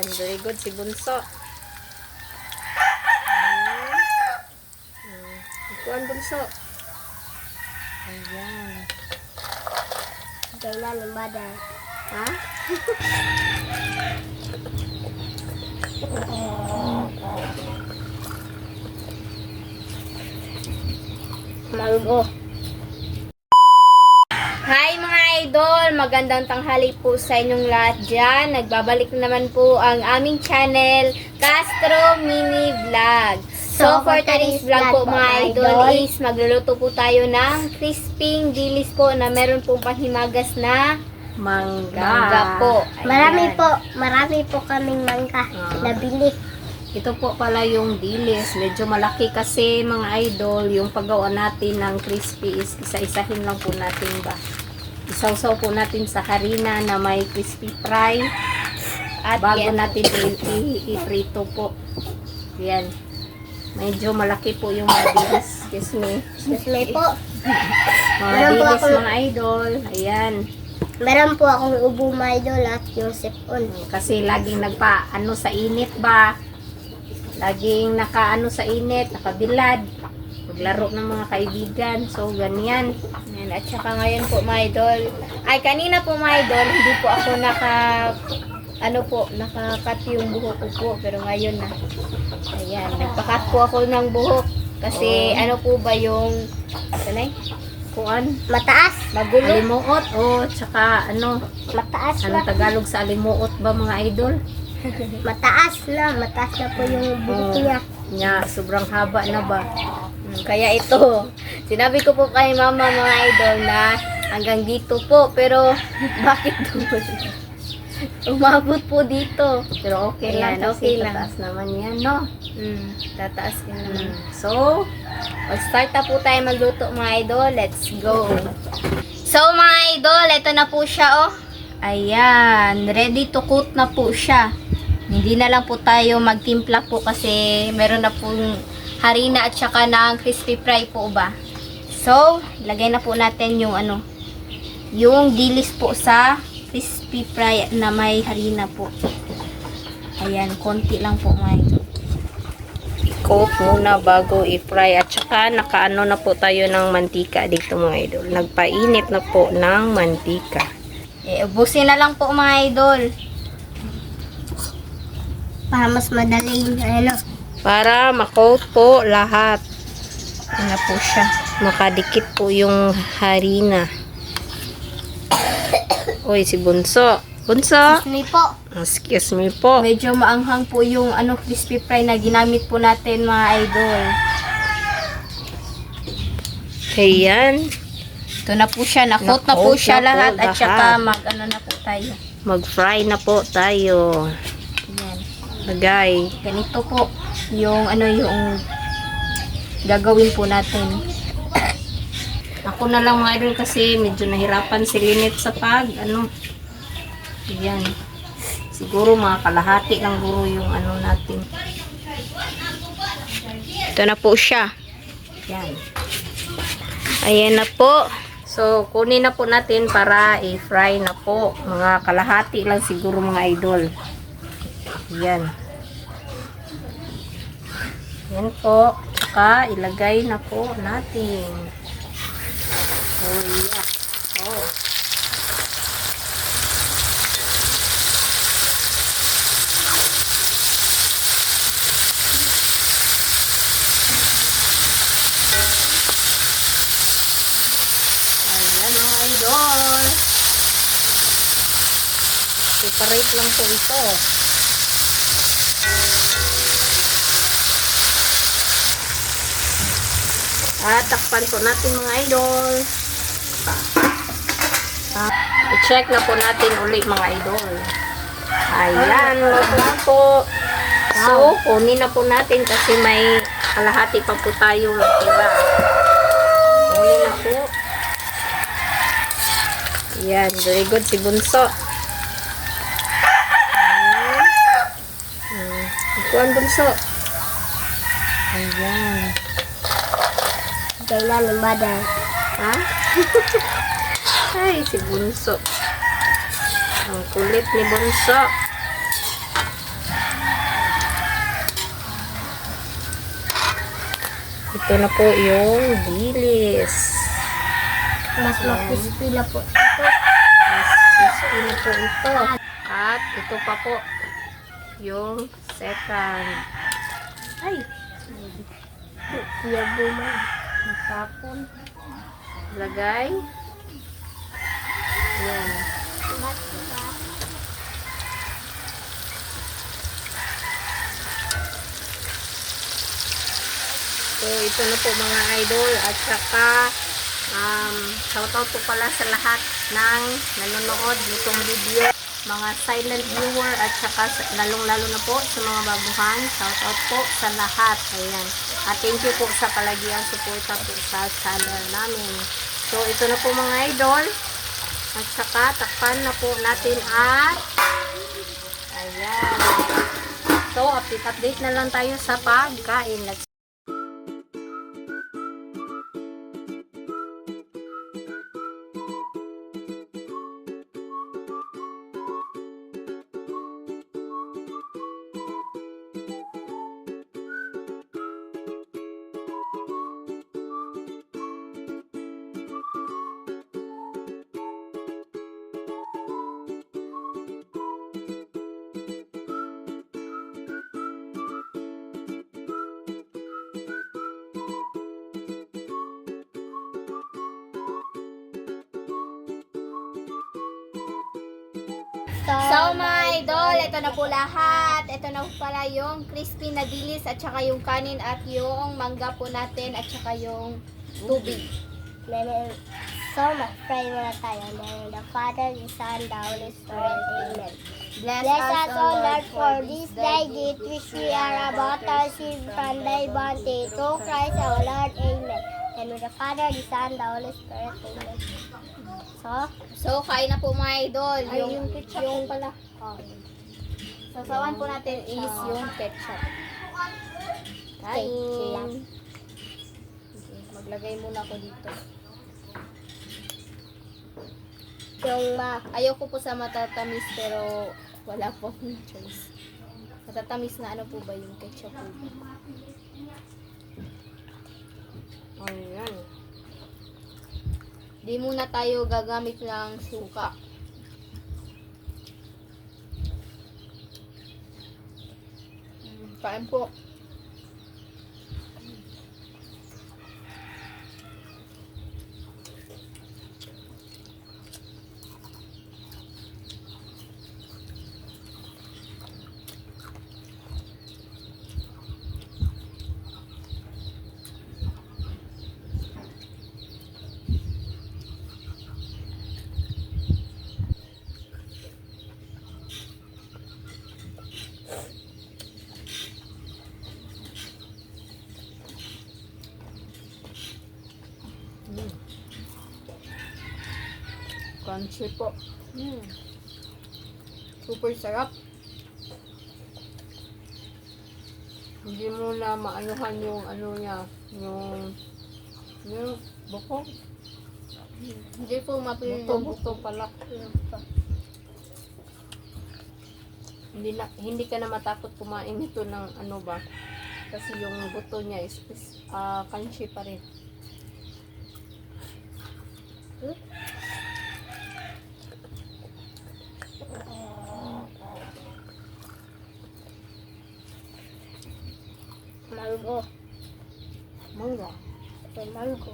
Very good si Bunso. Ikuan Bunso. Ayan. Kailan ng badan. Ha? Mango. Hi mga idol! Magandang tanghali po sa inyong lahat dyan. Nagbabalik na naman po ang aming channel, Castro Mini Vlog. So for today's vlog po mga idol is magluluto po tayo ng crisping dilis po na meron pong panghimagas na mangga po. Ayan. Marami po kaming mangga nabili. Ito po pala yung dilis. Medyo malaki kasi mga idol. Yung paggawa natin ng crispy is isa-isahin lang po natin ba. Isawsaw po natin sa harina na may crispy fry. At bago natin i-prito po. Yan. Medyo malaki po yung dilis. Excuse me. Excuse me po. Mga dilis mga idol. Ayan. Meron po akong ubo mga idol at yung sipon. Kasi laging nagpa-ano sa init ba. Laging nakaano sa init, nakabilad. Maglaro ng mga kaibigan. So, ganyan. Ayan. At saka ngayon po, mga idol. Ay, kanina po, mga idol, hindi po ako nakakat yung buhok ko po. Pero ngayon na. Ayan. Nagpakat po ako ng buhok. Kasi, ano po ba yung, sanay? Kuan? Mataas. Magulo. Alimuot. O, tsaka, Mataas anong na. Tagalog sa alimuot ba, mga idol? Mataas na po yung buhok niya. Nya, sobrang haba na ba? Kaya ito, sinabi ko po kay mama mga idol na hanggang dito po. Pero, bakit doon? Umabot po dito. Pero okay lang. Okay lang. Tataas naman yan, no? Tataas yan naman. So, mag-start na po tayo magluto mga idol. Let's go. So, mga idol, ito na po siya, oh. Ayan, ready to cook na po siya. Hindi na lang po tayo magtimpla po kasi meron na pong harina at saka ng crispy fry po ba. So, lagay na po natin yung yung dilis po sa crispy fry na may harina po. Ayan, konti lang po mga ito. I-cook muna bago i-fry at saka nakaano na po tayo ng mantika dito mga idol. Nagpainit na po ng mantika. Ubusin na lang po mga idol. Para mas madaling Para makoat po lahat. Ano po siya. Makadikit po yung harina. Uy, si Bunso. Bunso! Excuse me po. Excuse me po. Medyo maanghang po yung crispy fry na ginamit po natin mga idol. Ayan. Ito na po siya. Nakot na po siya lahat. At saka na po tayo. Mag-fry na po tayo. Ayan. Lagay. Ganito po yung yung gagawin po natin. Ako na lang mga idol kasi medyo nahirapan si Lynette sa ayan. Siguro mga kalahati lang guro yung natin. Ito na po siya. Ayan. Ayan na po. So, kunin na po natin para i-fry na po. Mga kalahati lang siguro mga idol. Ayan. Ayan po. Saka ilagay na po natin. Oh, yeah. Oh. Ayan mga idol. Separate lang po ito. At takpan po natin mga idol. I-check na po natin ulit mga idol. Ayan, wala po. So, kunin na po natin kasi may kalahati pa po tayo natira. Kunin na po. Ayan, very good si Bunso. Ikuan Bunso. Ayan. Kailan ng badan. Ha? Ay, si Bunso. Ang kulit ni Bunso. ito na po yung dilis. Mas crispy na po ito. Mas crispy na po ito. At ito pa po yung second. Ay! Yabo na. Tapon. Lagay. Yan. So, ito na po mga idol. At saka, shoutout po pala sa lahat ng nanonood nitong video. Mga silent viewer at saka lalong-lalo na po sa mga babuhan. Shoutout po sa lahat. Ayan. At thank you po sa palagiang suporta po sa channel namin. So, ito na po mga idol. At saka, takpan na po natin at ayan. So, update na lang tayo sa pagkain. Let's So mga idol, ito na po lahat. Ito na po pala yung crispy na dilis at saka yung kanin at yung mangga po natin at saka yung tubig. So, mag-pray muna tayo. In the name of the Father, the Son, the Holy Spirit. Amen. Bless us, O Lord, for this day gift which we are about to receive from thy bounty. Through Christ our Lord. Amen. And with the Father, the Son, the Holy Spirit. Amen. So kain na po mga idol. Yung ketchup pala. Oh. Sasawan po natin is yung ketchup. Kain. Ketchup. Okay, maglagay muna ako dito. Ayoko po sa matatamis pero wala po akong choice. Matatamis na ano po ba yung ketchup po ba? Ayan. Di muna tayo gagamit ng suka. Kain po. Crunchy po. Super sarap. Hindi mo na maanuhan yung ano niya, yung buko. Hindi po mapili ng buto pala. Hindi ka na matakot kumain nito ng ano ba? Kasi yung buto niya is crunchy pa rin. Mango. Mangga. Ito mango.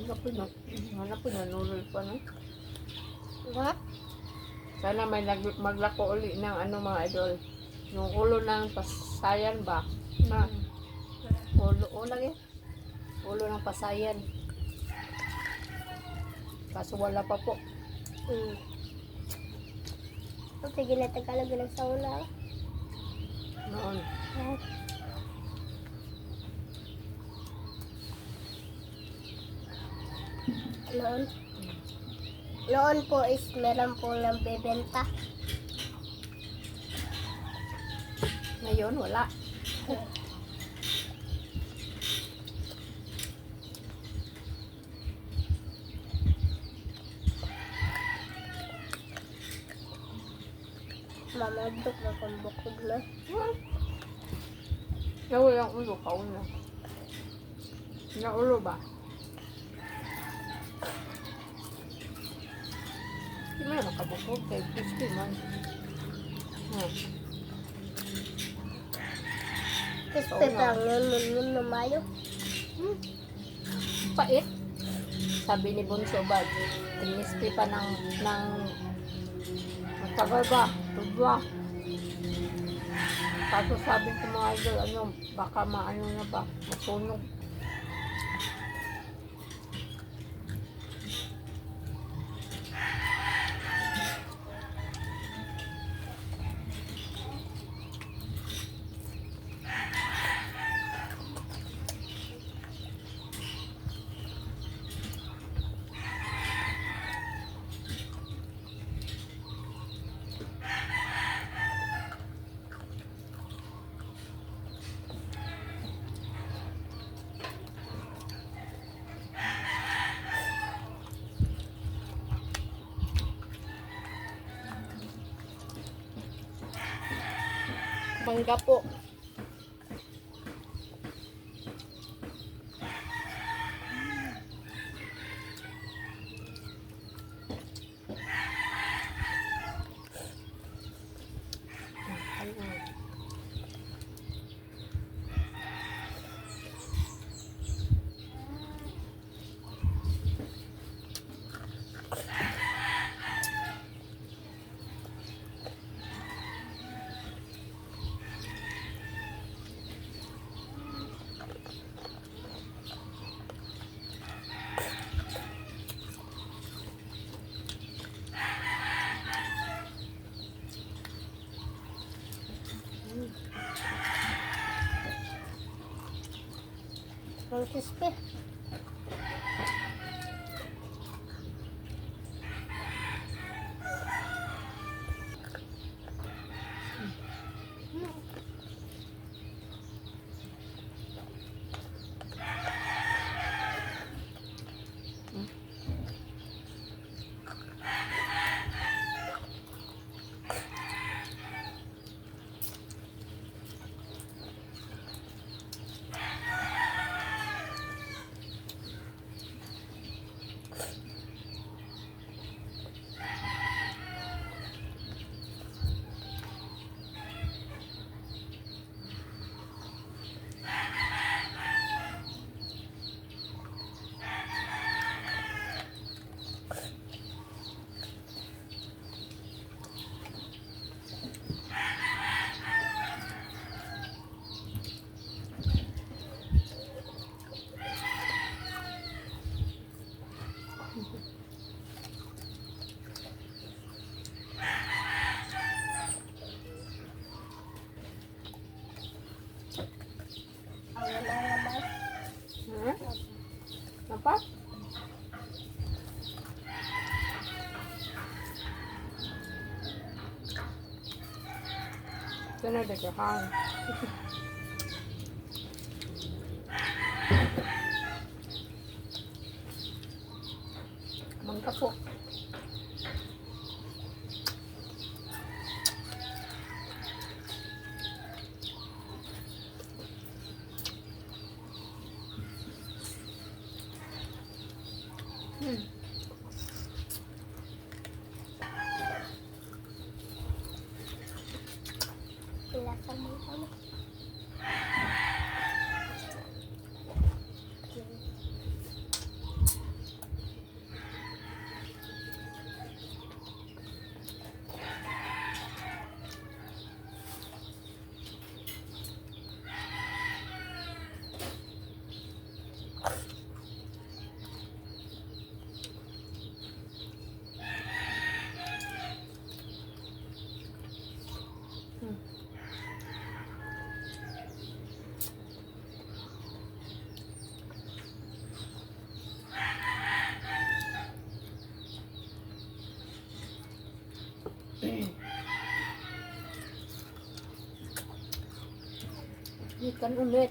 Hanap po na noodle pa, no? What? Sana may maglako uli ng ano mga idol. Yung ulo ng pasayan ba? Na, Ulo lagi. Ulo ng pasayan. kaso wala pa po. Sige na Tagalog ng sauna. Noon. Noon. Noon po is meron po ng bebenta. Ngayon, wala. Mamadok na kung bukod na. Nawala ang ulo, kauna. Na ulo ba? Hindi mo na nakabukod kay crispy man. Kasi pang yun na mayo. Pait. Sabi ni Bunso ba, crispy pa ng Tagal ba? Tudwa. Kaso sabi ko mga idol, ano, baka maano na ba? Masunog. mangga po. Ang crispy. Ang naman. Apa? Sana dagahang. Mangga po. Lasa mo kami. Ikan ulit.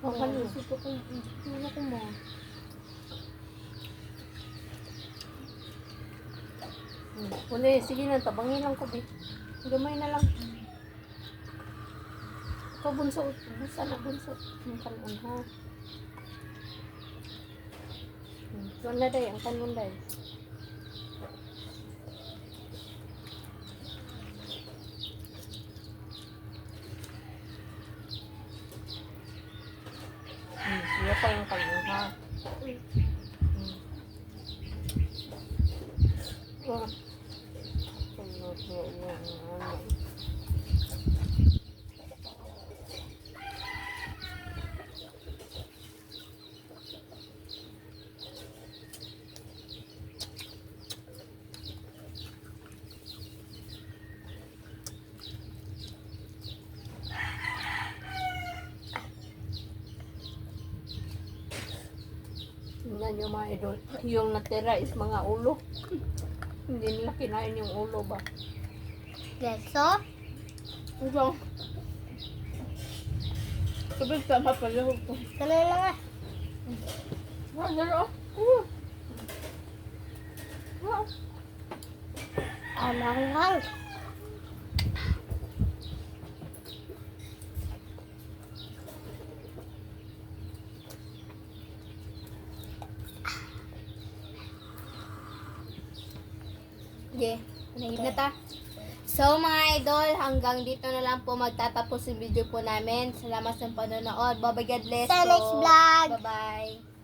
Oh, kalusot ako. Ano ko mo? Uli, sige na, tabangin lang ko, be. Gamay na lang. Ikaw, bunso. Busa na, bunso. Ang kanon, ha? Tuwan na, day. Ang kanon, day. Iya pa yung kanon, ha? Ah. Kanon, yan. Tingnan nyo mga idol. Yung natira is mga ulo. Hindi nila kinain yung ulo ba? Geso? Ito. Sabi sama pala ito. Kanay lang ah. Ah, dalo. Amanghang. Yeah, nahid na ta. So mga idol, hanggang dito na lang po magtatapos yung video po namin. Salamat sa panonood. Bye-bye, God bless Sa po. next vlog. Bye-bye.